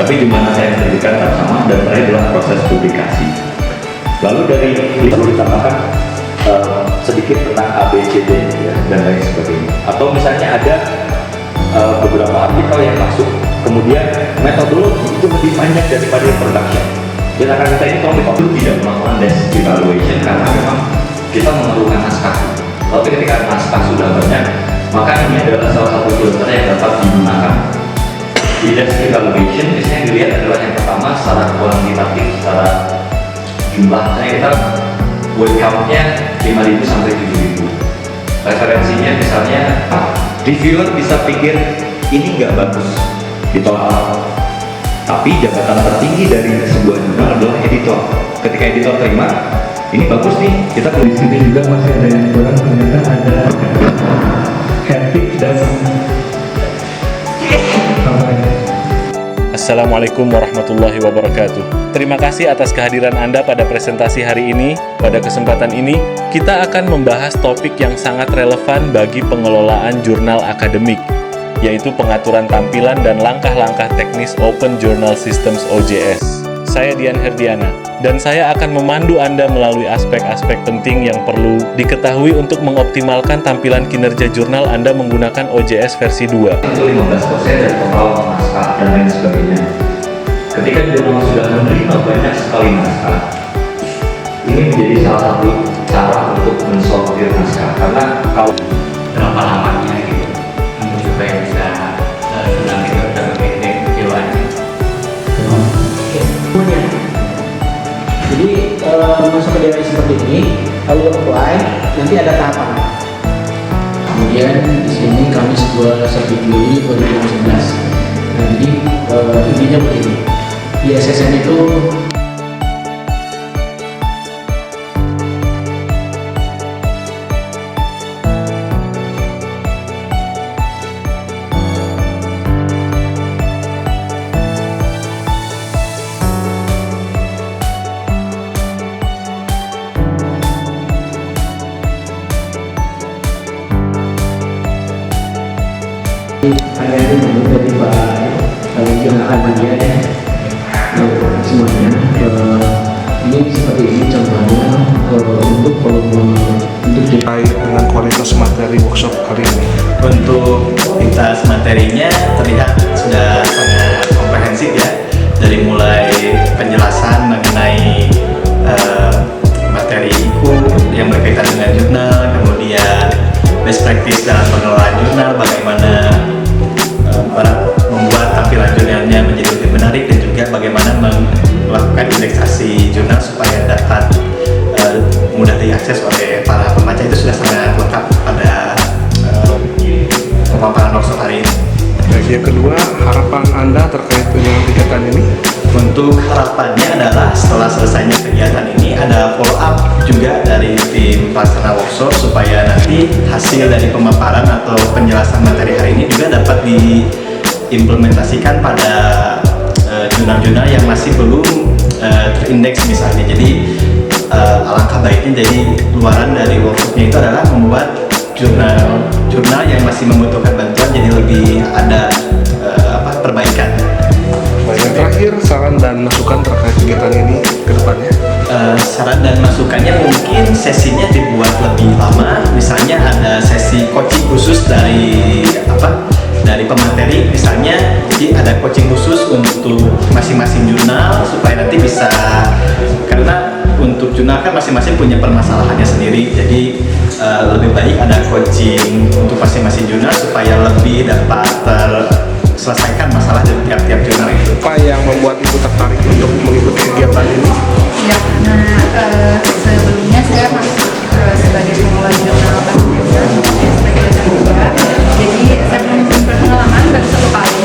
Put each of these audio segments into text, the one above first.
tapi jumlah naskah yang diterbitkan tetap sama dan terakhir adalah proses publikasi. Lalu dari perlu ditambahkan sedikit tentang ABCD ya, dan lain sebagainya. Atau misalnya ada beberapa artikel yang masuk, kemudian metodologi itu lebih banyak daripada production. Dan akan kita ini kalau itu tidak melakukan desk evaluation karena memang kita memerlukan naskah. Tapi ketika naskah sudah banyak, maka ini adalah salah satu filter yang dapat digunakan. Di desk evaluation biasanya yang dilihat adalah yang pertama secara kuantitatif, secara jumlah. Misalnya kita word count-nya 5.000 sampai 7.000. Referensinya misalnya reviewer bisa pikir ini nggak bagus, ditolak. Tapi jabatan tertinggi dari sebuah jurnal adalah editor. Ketika editor terima, ini bagus nih, kita perlu. Di sini juga masih ada yang kurang, ternyata ada Hertik dan Assalamualaikum warahmatullahi wabarakatuh. Terima kasih atas kehadiran Anda pada presentasi hari ini. Pada kesempatan ini, kita akan membahas topik yang sangat relevan bagi pengelolaan jurnal akademik, yaitu pengaturan tampilan dan langkah-langkah teknis Open Journal Systems OJS. Saya Dian Herdiana, dan saya akan memandu Anda melalui aspek-aspek penting yang perlu diketahui untuk mengoptimalkan tampilan kinerja jurnal Anda menggunakan OJS versi 2. Itu 15% dari total naskah dan lain sebagainya. Ketika jurnal sudah menerima banyak sekali naskah, ini menjadi salah satu cara untuk mensortir naskah. Karena kalau berapa lamanya gitu untuk supaya bisa jurnal kita sudah memiliki kejiwaannya. Jadi masuk ke daerah seperti ini, lalu apply, nanti ada tahapan. Kemudian di sini kami sebuah sertifikasi 2011. Nah, jadi intinya begini, ISSN itu ada itu dari Pak Jonathan Madia ya, semuanya. Ini seperti ini contohnya untuk volume untuk terkait dengan kualitas materi workshop kali ini. Untuk kualitas materinya terlihat sudah sangat komprehensif ya, dari mulai penjelasan mengenai materi yang berkaitan dengan jurnal, kemudian best practice dalam pengelolaan jurnal, bagaimana membuat tampilan jurnalnya menjadi lebih menarik, dan juga bagaimana melakukan indeksasi jurnal supaya dapat mudah diakses oleh para pembaca. Itu sudah sangat lengkap pada pemaparan workshop hari ini. Baik, yang kedua, harapan Anda terkait dengan kegiatan ini? Untuk harapannya adalah setelah selesainya kegiatan ini ada follow up juga dari tim pelaksana workshop supaya nanti hasil dari pemaparan atau penjelasan materi hari ini juga dapat diimplementasikan pada jurnal-jurnal yang masih belum terindeks misalnya. Jadi alangkah baiknya jadi luaran dari workshopnya itu adalah membuat jurnal yang masih membutuhkan bantuan jadi lebih ada perbaikan. Yang terakhir, saran dan masukan terkait kegiatan ini ke depannya? Saran dan masukannya mungkin sesinya dibuat lebih lama, misalnya ada sesi coaching khusus dari pemateri misalnya, jadi ada coaching khusus untuk masing-masing jurnal supaya nanti bisa, karena untuk jurnal kan masing-masing punya permasalahannya sendiri, jadi lebih baik ada coaching untuk masing-masing jurnal supaya lebih dapat selesaikan masalah dari tiap-tiap jurnal itu. Apa yang membuat Ibu tertarik untuk mengikuti kegiatan ini? Ya, karena sebelumnya saya masuk sebagai pengelola jurnal bahasa sebagai juga. Jadi saya belum berpengalaman, baru satu kali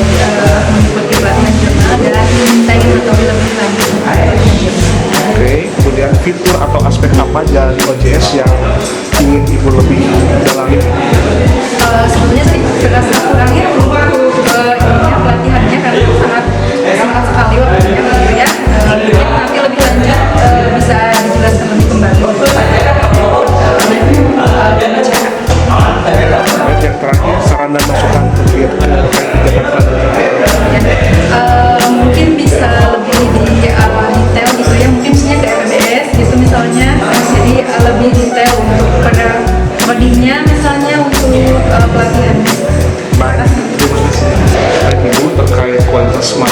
mengikuti pelatihan jurnal dan saya ingin mengetahui lebih lanjut tentang jurnal. Oke, kemudian fitur atau aspek apa dari OJS yang ingin Ibu lebih dalami? Sebelumnya sih berasa kurangnya untuk pelatihannya karena sangat sekali waktunya gitu ya. Mungkin nanti lebih lanjut bisa dijelaskan lebih kembali.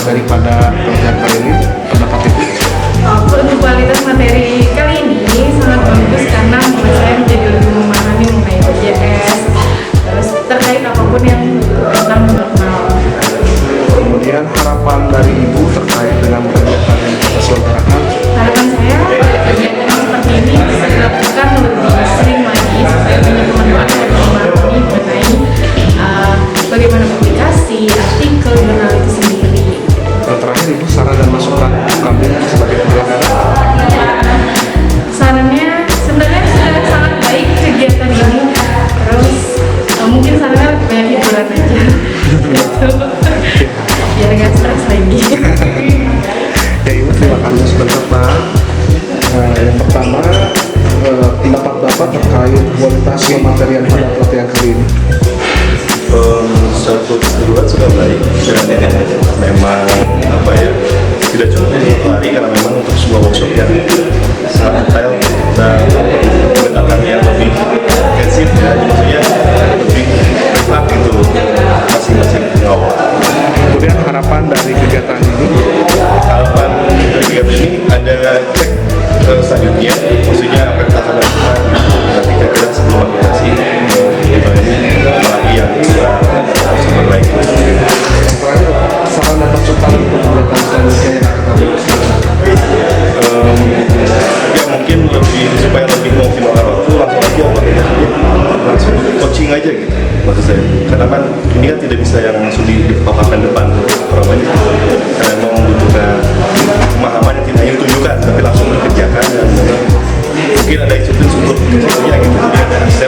daripada pelatihan kali ini, pendapat Ibu? Untuk kualitas materi kali ini sangat bagus karena membuat saya menjadi lebih memahami mengenai OJS, terus terkait apapun yang tentang jurnal. Kemudian harapan dari Ibu terkait dengan kegiatan yang kita selenggarakan. Harapan saya kegiatan seperti ini bisa dilakukan lebih sering lagi supaya banyak teman-teman yang memahami mengenai bagaimana publikasi, artikel, jurnal itu sendiri. Terakhir Ibu, saran dan masukan kami sebagai penyelenggara. Sarannya sebenarnya sudah sangat baik kegiatan ini, terus mungkin sarannya lebih banyak hiburan aja gitu. Biar nggak stres lagi. Ya Ibu, terima kasih sudah datang. Yang pertama, pendapat Bapak terkait kualitas pematerian pada pelatihan kali ini. Satu keseluruhan sudah baik dan memang apa ya, tidak cukup untuk hari karena memang untuk sebuah workshop yang sangat detail dan pendekatan yang lebih intensif ya, maksudnya lebih privat gitu masing-masing pengawal. Kemudian harapan dari kegiatan ini. Harapan dari kegiatan ini ada cek selanjutnya, maksudnya apa yang kita akan lakukan nanti kira-kira sebelum aplikasi apalagi yang harus berbaik. Terakhir, saran dan masukan untuk kegiatan selanjutnya yang akan kami Ya mungkin lebih supaya lebih mengoptimalkan waktu langsung aja langsung coaching aja gitu maksud saya, karena kan ini kan tidak bisa yang langsung dipaparkan depan orang banyak karena memang membutuhkan pemahaman yang tidak hanya ditunjukkan tapi langsung dikerjakan dan mungkin ada instruksi untuk kerjanya gitu. Jadi saya